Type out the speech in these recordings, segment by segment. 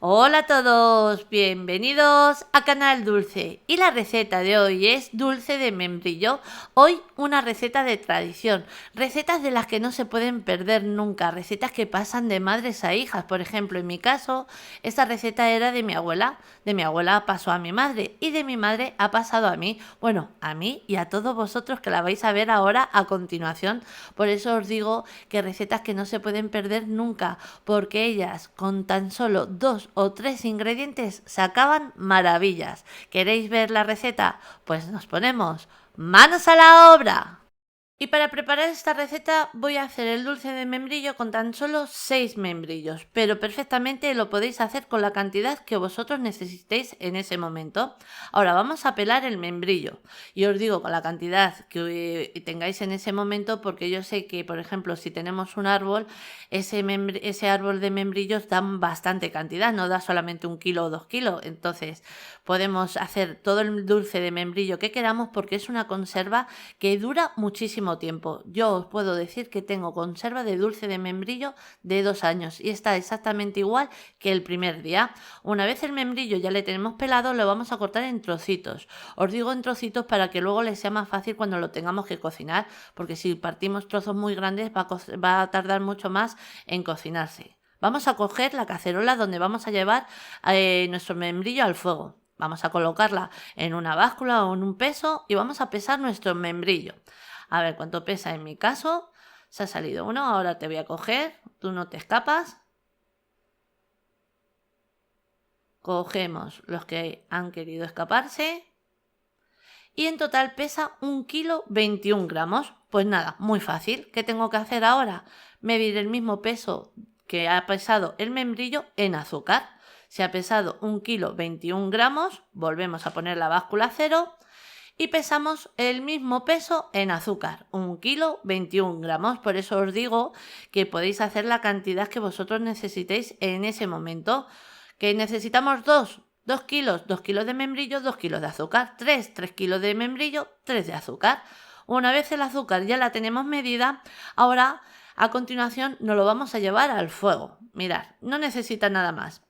Hola a todos, bienvenidos a Canal Dulce y la receta de hoy es dulce de membrillo. Hoy una receta de tradición, recetas de las que no se pueden perder nunca, recetas que pasan de madres a hijas. Por ejemplo, en mi caso, esta receta era de mi abuela pasó a mi madre y de mi madre ha pasado a mí. Bueno, a mí y a todos vosotros que la vais a ver ahora a continuación. Por eso os digo que recetas que no se pueden perder nunca, porque ellas con tan solo 2 o 3 ingredientes sacaban maravillas. ¿Queréis ver la receta? Pues nos ponemos manos a la obra. Y para preparar esta receta voy a hacer el dulce de membrillo con tan solo 6 membrillos, pero perfectamente lo podéis hacer con la cantidad que vosotros necesitéis en ese momento. Ahora vamos a pelar el membrillo y os digo con la cantidad que tengáis en ese momento, porque yo sé que, por ejemplo, si tenemos un árbol, ese árbol de membrillos da bastante cantidad, no da solamente 1 kilo o 2 kilos. Entonces podemos hacer todo el dulce de membrillo que queramos porque es una conserva que dura muchísimo tiempo. Yo os puedo decir que tengo conserva de dulce de membrillo de 2 años y está exactamente igual que el primer día. Una vez el membrillo ya le tenemos pelado, lo vamos a cortar en trocitos. Os digo en trocitos para que luego les sea más fácil cuando lo tengamos que cocinar, porque si partimos trozos muy grandes va a tardar mucho más en cocinarse. Vamos a coger la cacerola donde vamos a llevar nuestro membrillo al fuego. Vamos a colocarla en una báscula o en un peso y vamos a pesar nuestro membrillo. A ver cuánto pesa en mi caso. Se ha salido uno, ahora te voy a coger. Tú no te escapas. Cogemos los que han querido escaparse. Y en total pesa 1,21 kg. Pues nada, muy fácil. ¿Qué tengo que hacer ahora? Medir el mismo peso que ha pesado el membrillo en azúcar. Si ha pesado 1,21 kg, volvemos a poner la báscula a cero y pesamos el mismo peso en azúcar, 1,21 kg. Por eso os digo que podéis hacer la cantidad que vosotros necesitéis en ese momento. ¿Que necesitamos 2 kilos, 2 kilos de membrillo, 2 kilos de azúcar, 3 kilos de membrillo, 3 de azúcar. Una vez el azúcar ya la tenemos medida, ahora a continuación nos lo vamos a llevar al fuego. Mirad, no necesita nada más.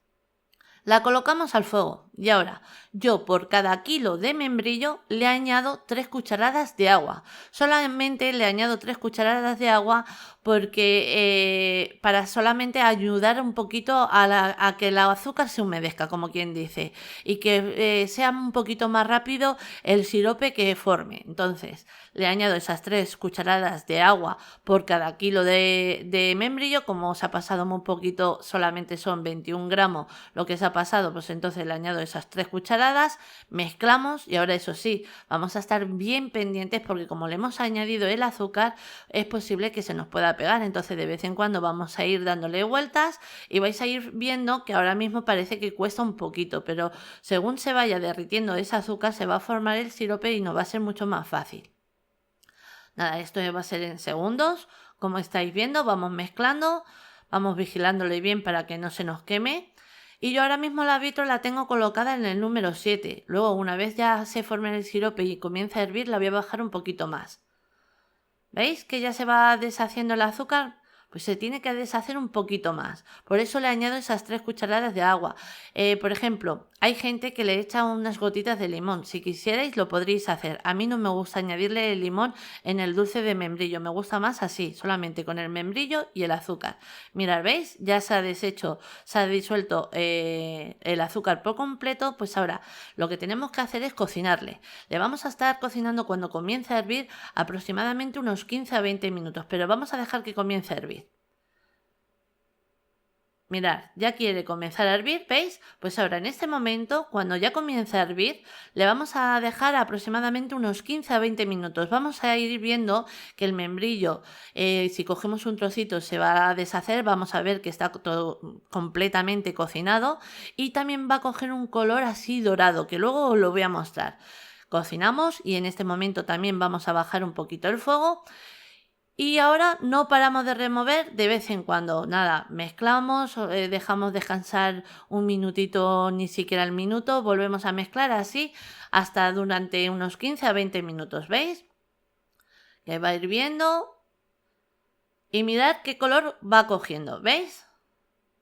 La colocamos al fuego y ahora yo por cada kilo de membrillo le añado 3 cucharadas de agua. Solamente le añado 3 cucharadas de agua porque para solamente ayudar un poquito a que el azúcar se humedezca, como quien dice, y que sea un poquito más rápido el sirope que forme. Entonces le añado esas 3 cucharadas de agua por cada kilo de membrillo. Como os ha pasado muy poquito, solamente son 21 gramos lo que se ha pasado, pues entonces le añado esas 3 cucharadas, mezclamos y ahora eso sí, vamos a estar bien pendientes porque como le hemos añadido el azúcar es posible que se nos pueda pegar. Entonces de vez en cuando vamos a ir dándole vueltas y vais a ir viendo que ahora mismo parece que cuesta un poquito, pero según se vaya derritiendo ese azúcar se va a formar el sirope y nos va a ser mucho más fácil. Nada, esto va a ser en segundos. Como estáis viendo, vamos mezclando, vamos vigilándole bien para que no se nos queme. Y yo ahora mismo la vitro la tengo colocada en el número 7. Luego, una vez ya se forme el sirope y comience a hervir, la voy a bajar un poquito más. ¿Veis que ya se va deshaciendo el azúcar? Pues se tiene que deshacer un poquito más. Por eso le añado esas 3 cucharadas de agua. Por ejemplo, hay gente que le echa unas gotitas de limón. Si quisierais lo podríais hacer. A mí no me gusta añadirle el limón en el dulce de membrillo. Me gusta más así, solamente con el membrillo y el azúcar. Mirad, ¿veis? Ya se ha deshecho, se ha disuelto el azúcar por completo. Pues ahora lo que tenemos que hacer es cocinarle. Le vamos a estar cocinando cuando comience a hervir aproximadamente unos 15 a 20 minutos. Pero vamos a dejar que comience a hervir. Mirad, ya quiere comenzar a hervir, ¿veis? Pues ahora en este momento, cuando ya comience a hervir, le vamos a dejar aproximadamente unos 15 a 20 minutos. Vamos a ir viendo que el membrillo, si cogemos un trocito, se va a deshacer. Vamos a ver que está todo completamente cocinado y también va a coger un color así dorado, que luego os lo voy a mostrar. Cocinamos y en este momento también vamos a bajar un poquito el fuego. Y ahora no paramos de remover de vez en cuando. Nada, mezclamos, dejamos descansar un minutito, ni siquiera el minuto, volvemos a mezclar así hasta durante unos 15 a 20 minutos, ¿veis? Que va hirviendo y mirad qué color va cogiendo, ¿veis?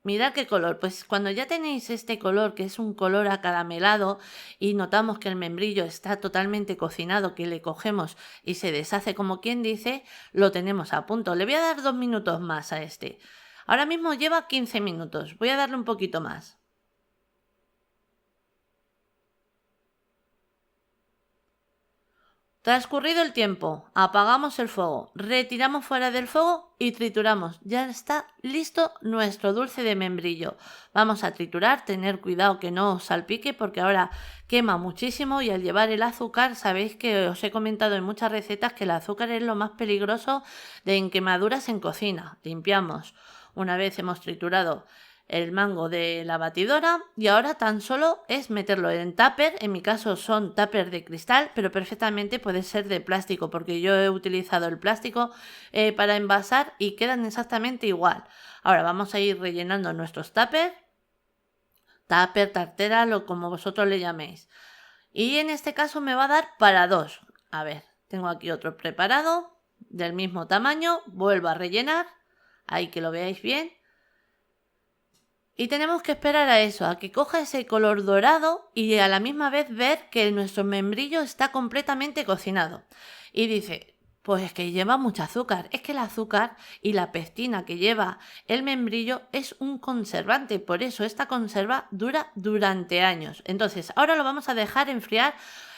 Mirad qué color. Pues cuando ya tenéis este color, que es un color acaramelado, y notamos que el membrillo está totalmente cocinado, que le cogemos y se deshace como quien dice, lo tenemos a punto. Le voy a dar 2 minutos más a este. Ahora mismo lleva 15 minutos. Voy a darle un poquito más. Transcurrido el tiempo, apagamos el fuego, retiramos fuera del fuego y trituramos. Ya está listo nuestro dulce de membrillo. Vamos a triturar, tener cuidado que no os salpique porque ahora quema muchísimo y al llevar el azúcar, sabéis que os he comentado en muchas recetas que el azúcar es lo más peligroso en quemaduras en cocina. Limpiamos. Una vez hemos triturado el mango de la batidora y ahora tan solo es meterlo en tupper. En mi caso son tupper de cristal, pero perfectamente puede ser de plástico porque yo he utilizado el plástico para envasar y quedan exactamente igual. Ahora vamos a ir rellenando nuestros tupper, tartera, lo como vosotros le llaméis. Y en este caso me va a dar para 2. A ver, tengo aquí otro preparado del mismo tamaño, vuelvo a rellenar, ahí que lo veáis bien. Y tenemos que esperar a eso, a que coja ese color dorado y a la misma vez ver que nuestro membrillo está completamente cocinado. Y dice, pues es que lleva mucho azúcar. Es que el azúcar y la pectina que lleva el membrillo es un conservante. Por eso esta conserva dura durante años. Entonces, ahora lo vamos a dejar enfriar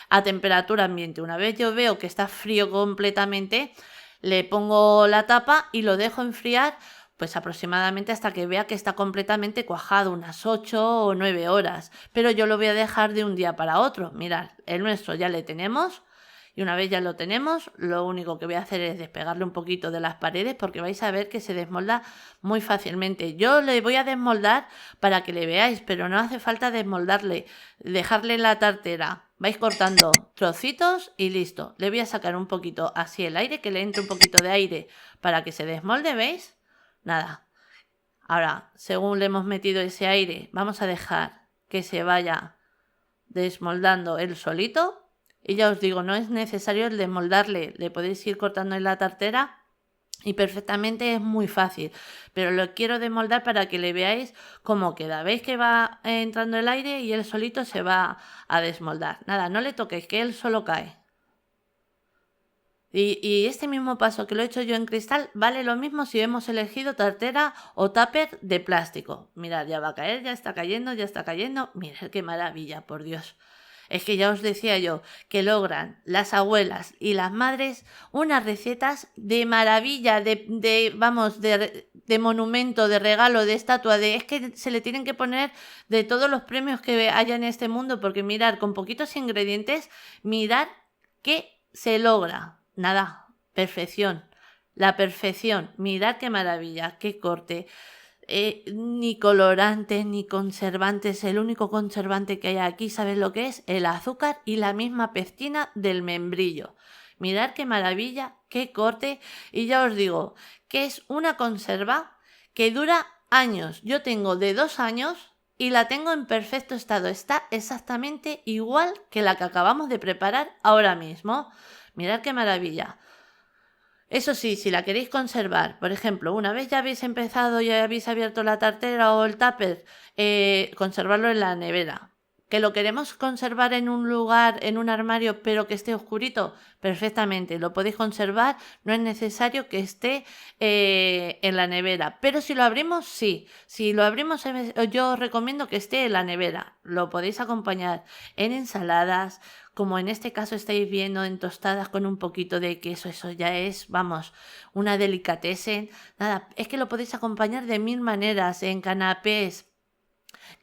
a temperatura ambiente. Una vez yo veo que está frío completamente, le pongo la tapa y lo dejo enfriar pues aproximadamente hasta que vea que está completamente cuajado, unas 8 o 9 horas. Pero yo lo voy a dejar de un día para otro. Mirad, el nuestro ya le tenemos. Y una vez ya lo tenemos, lo único que voy a hacer es despegarle un poquito de las paredes porque vais a ver que se desmolda muy fácilmente. Yo le voy a desmoldar para que le veáis, pero no hace falta desmoldarle, dejarle en la tartera. Vais cortando trocitos y listo. Le voy a sacar un poquito así el aire, que le entre un poquito de aire para que se desmolde, ¿veis? Nada. Ahora, según le hemos metido ese aire, vamos a dejar que se vaya desmoldando él solito. Y ya os digo, no es necesario el desmoldarle. Le podéis ir cortando en la tartera y perfectamente es muy fácil. Pero lo quiero desmoldar para que le veáis cómo queda. ¿Veis que va entrando el aire y él solito se va a desmoldar? Nada, no le toquéis, que él solo cae. Y este mismo paso que lo he hecho yo en cristal vale lo mismo si hemos elegido tartera o tupper de plástico. Mirad, ya va a caer, ya está cayendo, ya está cayendo. Mirad qué maravilla, por Dios. Es que ya os decía yo que logran las abuelas y las madres unas recetas de maravilla, de monumento, de regalo, de estatua, es que se le tienen que poner de todos los premios que haya en este mundo, porque mirad, con poquitos ingredientes, mirad qué se logra. Nada, perfección, la perfección. Mirad qué maravilla, qué corte. Ni colorantes ni conservantes. El único conservante que hay aquí, ¿sabes lo que es? El azúcar y la misma pectina del membrillo. Mirad qué maravilla, qué corte. Y ya os digo que es una conserva que dura años. Yo tengo de 2 años y la tengo en perfecto estado. Está exactamente igual que la que acabamos de preparar ahora mismo. Mirad qué maravilla. Eso sí, si la queréis conservar, por ejemplo, una vez ya habéis empezado y habéis abierto la tartera o el tupper, conservarlo en la nevera. ¿Que lo queremos conservar en un lugar, en un armario, pero que esté oscurito? Perfectamente, lo podéis conservar, no es necesario que esté en la nevera. Pero si lo abrimos, sí. Si lo abrimos, yo os recomiendo que esté en la nevera. Lo podéis acompañar en ensaladas, como en este caso estáis viendo, en tostadas con un poquito de queso. Eso ya es, vamos, una delicatessen. Nada, es que lo podéis acompañar de 1000 maneras, en canapés,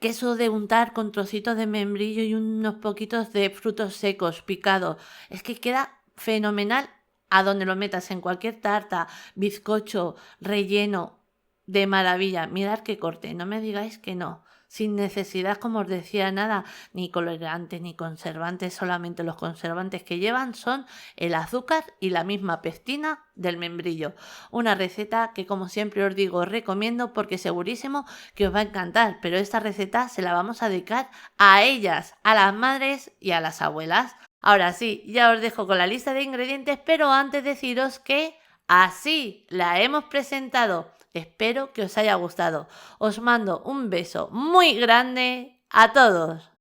queso de untar con trocitos de membrillo y unos poquitos de frutos secos picados. Es que queda fenomenal a donde lo metas, en cualquier tarta, bizcocho, relleno, de maravilla. Mirad qué corte, no me digáis que no. Sin necesidad, como os decía, nada, ni colorantes ni conservantes, solamente los conservantes que llevan son el azúcar y la misma pectina del membrillo. Una receta que, como siempre os digo, os recomiendo porque segurísimo que os va a encantar, pero esta receta se la vamos a dedicar a ellas, a las madres y a las abuelas. Ahora sí, ya os dejo con la lista de ingredientes, pero antes deciros que así la hemos presentado Espero que os haya gustado. Os mando un beso muy grande a todos.